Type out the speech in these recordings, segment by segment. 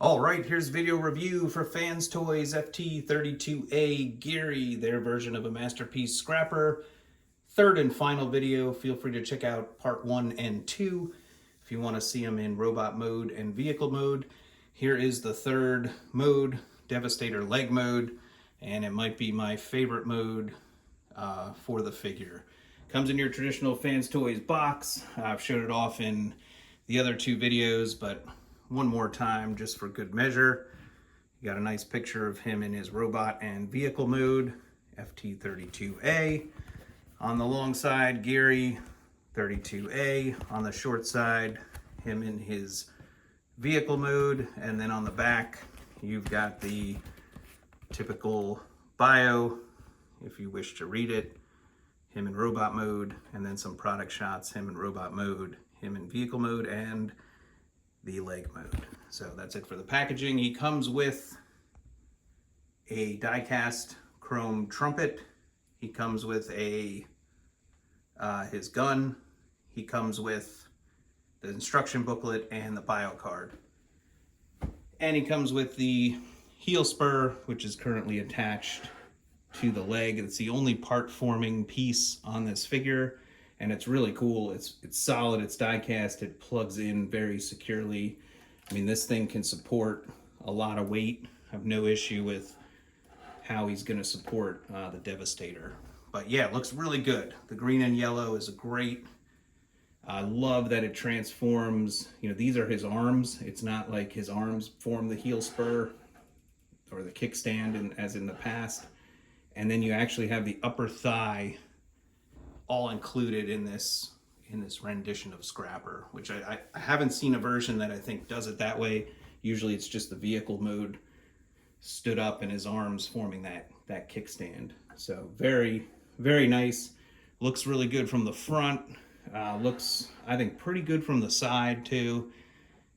All right, here's video review for Fans Toys FT-32A Gehry, their version of a Masterpiece Scrapper. Third and final video. Feel free to check out part 1 and 2 if you want to see them in robot mode and vehicle mode. Here is the third mode, Devastator leg mode, and it might be my favorite mode for the figure. Comes in your traditional Fans Toys box. I've showed it off in the other two videos, but one more time just for good measure. You got a nice picture of him in his robot and vehicle mode, FT-32A. On the long side, Gehry, 32A. On the short side, him in his vehicle mode. And then on the back, you've got the typical bio, if you wish to read it, him in robot mode, and then some product shots, him in robot mode, him in vehicle mode, and the leg mode. So that's it for the packaging. He comes with a die-cast chrome trumpet. He comes with his gun. He comes with the instruction booklet and the bio card. And he comes with the heel spur, which is currently attached to the leg. It's the only part forming piece on this figure, and it's really cool. It's solid, it's die cast, it plugs in very securely. I mean, this thing can support a lot of weight. I have no issue with how he's going to support the Devastator. But yeah, it looks really good. The green and yellow is great. I love that it transforms. You know, these are his arms. It's not like his arms form the heel spur or the kickstand as in the past. And then you actually have the upper thigh all included in this rendition of Scrapper, which I haven't seen a version that I think does it that way. Usually it's just the vehicle mode stood up and his arms forming that kickstand. So very, very nice. Looks really good from the front. Looks, I think, pretty good from the side too.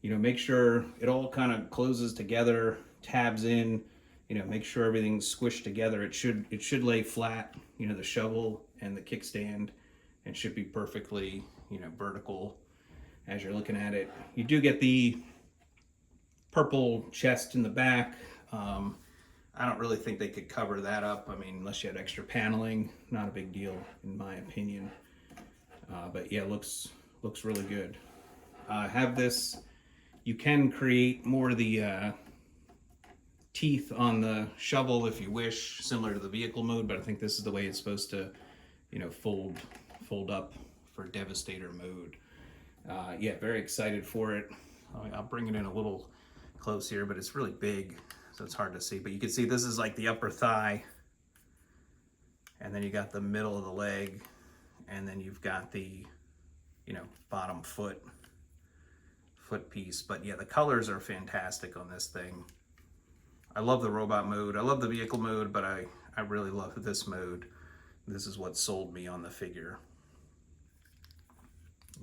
You know, make sure it all kind of closes together, tabs in. You know, make sure everything's squished together. It should lay flat, you know, the shovel and the kickstand, and should be perfectly, you know, vertical as you're looking at it. You do get the purple chest in the back. I don't really think they could cover that up. I mean, unless you had extra paneling, not a big deal in my opinion. But yeah, looks really good. Have this, you can create more of the teeth on the shovel if you wish, similar to the vehicle mode, but I think this is the way it's supposed to, you know, fold up for Devastator mode. Yeah, very excited for it. I'll bring it in a little close here, but it's really big, so it's hard to see. But you can see this is like the upper thigh, and then you got the middle of the leg, and then you've got the, you know, bottom foot piece. But yeah, the colors are fantastic on this thing. I love the robot mode. I love the vehicle mode, but I really love this mode. This is what sold me on the figure.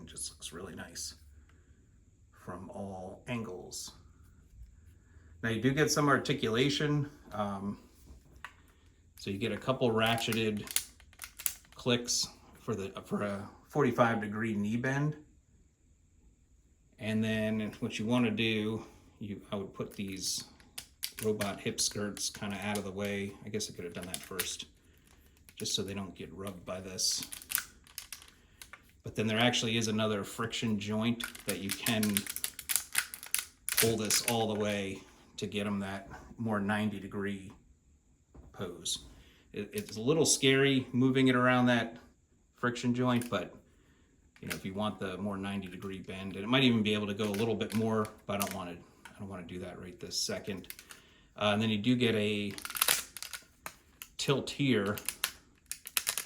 It just looks really nice from all angles. Now you do get some articulation. So you get a couple ratcheted clicks for a 45-degree knee bend. And then what you want to do, I would put these robot hip skirts kind of out of the way. I guess I could have done that first, just so they don't get rubbed by this. But then there actually is another friction joint that you can pull this all the way to get them that more 90-degree pose. It's a little scary moving it around that friction joint, but you know, if you want the more 90-degree bend, and it might even be able to go a little bit more, but I don't want to do that right this second. And then you do get a tilt here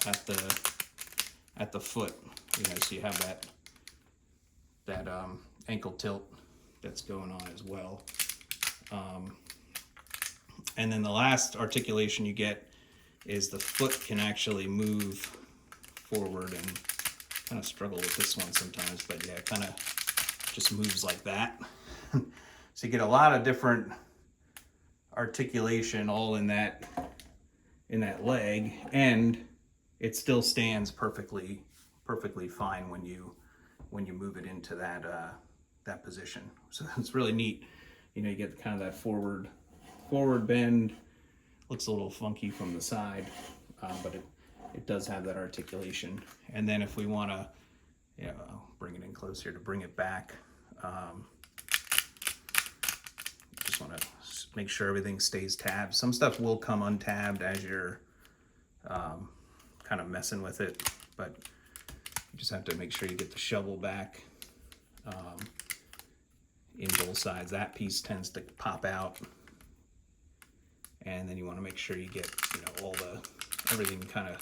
at the foot, you know, so you have that ankle tilt that's going on as well. And then the last articulation you get is the foot can actually move forward, and kind of struggle with this one sometimes, but yeah, it kind of just moves like that. So you get a lot of different articulation all in that leg, and it still stands perfectly fine when you move it into that position. So it's really neat. you know, you get kind of that forward bend. Looks a little funky from the side, but it does have that articulation. And then if we want to, yeah, I'll bring it in close here to bring it back. Just want to make sure everything stays tabbed. Some stuff will come untabbed as you're kind of messing with it, but you just have to make sure you get the shovel back in both sides. That piece tends to pop out, and then you want to make sure you get, you know, everything kind of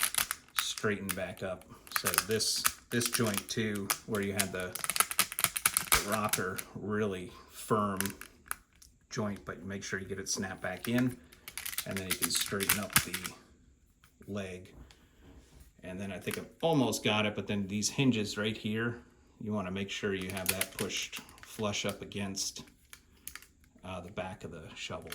straightened back up. So this joint too, where you had the rocker, really firm joint, but make sure you get it snapped back in, and then you can straighten up the leg. And then I think I've almost got it, but then these hinges right here, you want to make sure you have that pushed flush up against the back of the shovel.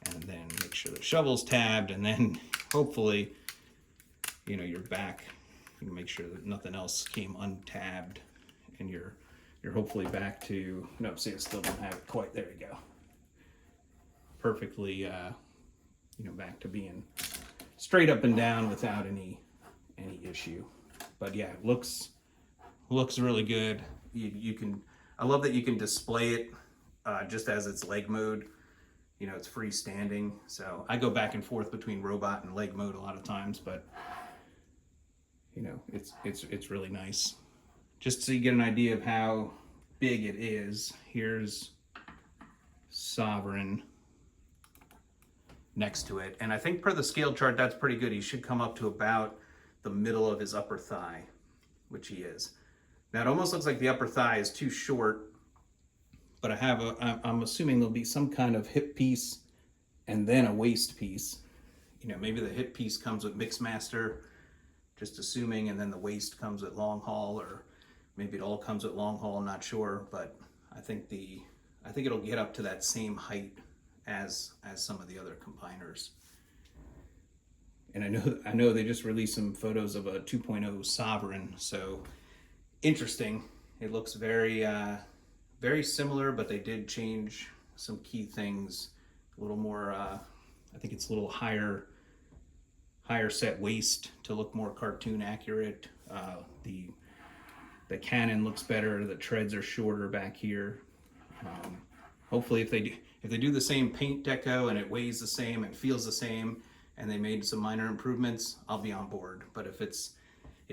And then make sure the shovel's tabbed, and then hopefully, you know, your back, you can make sure that nothing else came untabbed, and you're hopefully back to, no, see, I still don't have it quite, there you go. Perfectly, you know, back to being straight up and down without any issue. But yeah, it looks really good. You can, I love that you can display it just as its leg mode. You know, it's freestanding. So I go back and forth between robot and leg mode a lot of times, but you know, it's really nice. Just so you get an idea of how big it is, here's Sovereign next to it. And I think per the scale chart, that's pretty good. He should come up to about the middle of his upper thigh, which he is. Now it almost looks like the upper thigh is too short, but I'm assuming there'll be some kind of hip piece and then a waist piece. You know, maybe the hip piece comes with Mixmaster, just assuming, and then the waist comes with long haul, or maybe it all comes with long haul, I'm not sure, but I think it'll get up to that same height as some of the other combiners. And I know they just released some photos of a 2.0 Sovereign, so interesting. It looks very very similar, but they did change some key things. A little more, I think it's a little higher set waist to look more cartoon accurate. The cannon looks better. The treads are shorter back here. Hopefully, if they do the same paint deco and it weighs the same and feels the same, and they made some minor improvements, I'll be on board. But if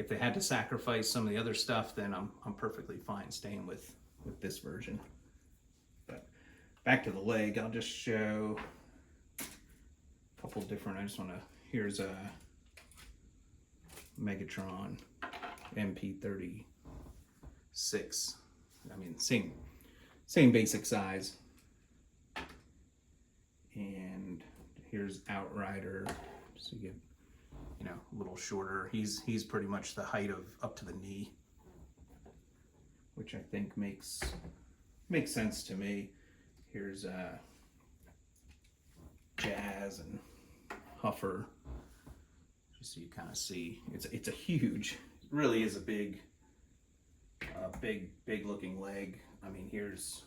they had to sacrifice some of the other stuff, then I'm perfectly fine staying with this version. But back to the leg, I'll just show a couple different. Here's a Megatron MP-36. I mean, same basic size. And here's Outrider, so you get, you know, a little shorter. He's pretty much the height of up to the knee, which I think makes sense to me. Here's Jazz and Huffer, just so you kind of see. It's a huge, it really is a big looking leg. I mean, here's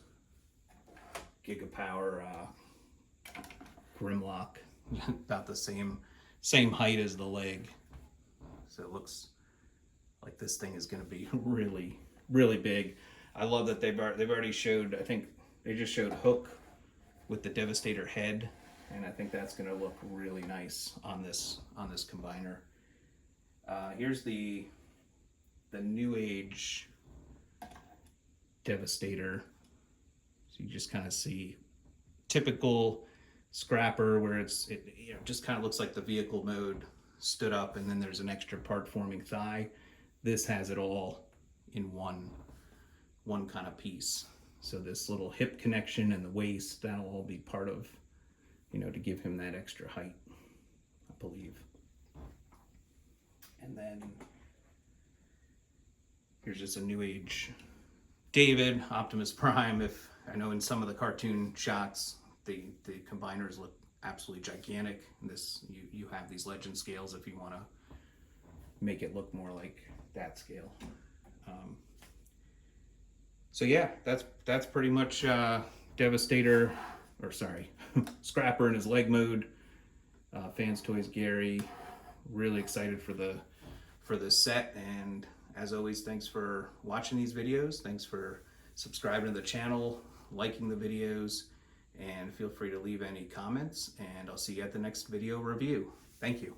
Gigapower Grimlock, about the same height as the leg. So it looks like this thing is going to be really, really big. I love that they've already showed, I think they just showed Hook with the Devastator head, and I think that's going to look really nice on this combiner. Here's the New Age Devastator. So you just kind of see typical scrapper where it you know, just kind of looks like the vehicle mode stood up, and then there's an extra part forming thigh. This has it all in one kind of piece. So this little hip connection and the waist, that'll all be part of, you know, to give him that extra height, I believe. And then here's just a New Age David, Optimus Prime. If I know in some of the cartoon shots, the combiners look absolutely gigantic. This you have these legend scales if you want to make it look more like that scale. So yeah, that's pretty much Devastator, or sorry, Scrapper in his leg mode. Fans Toys Gehry. Really excited for this set, and as always, thanks for watching these videos. Thanks for subscribing to the channel, liking the videos, and feel free to leave any comments, and I'll see you at the next video review. Thank you.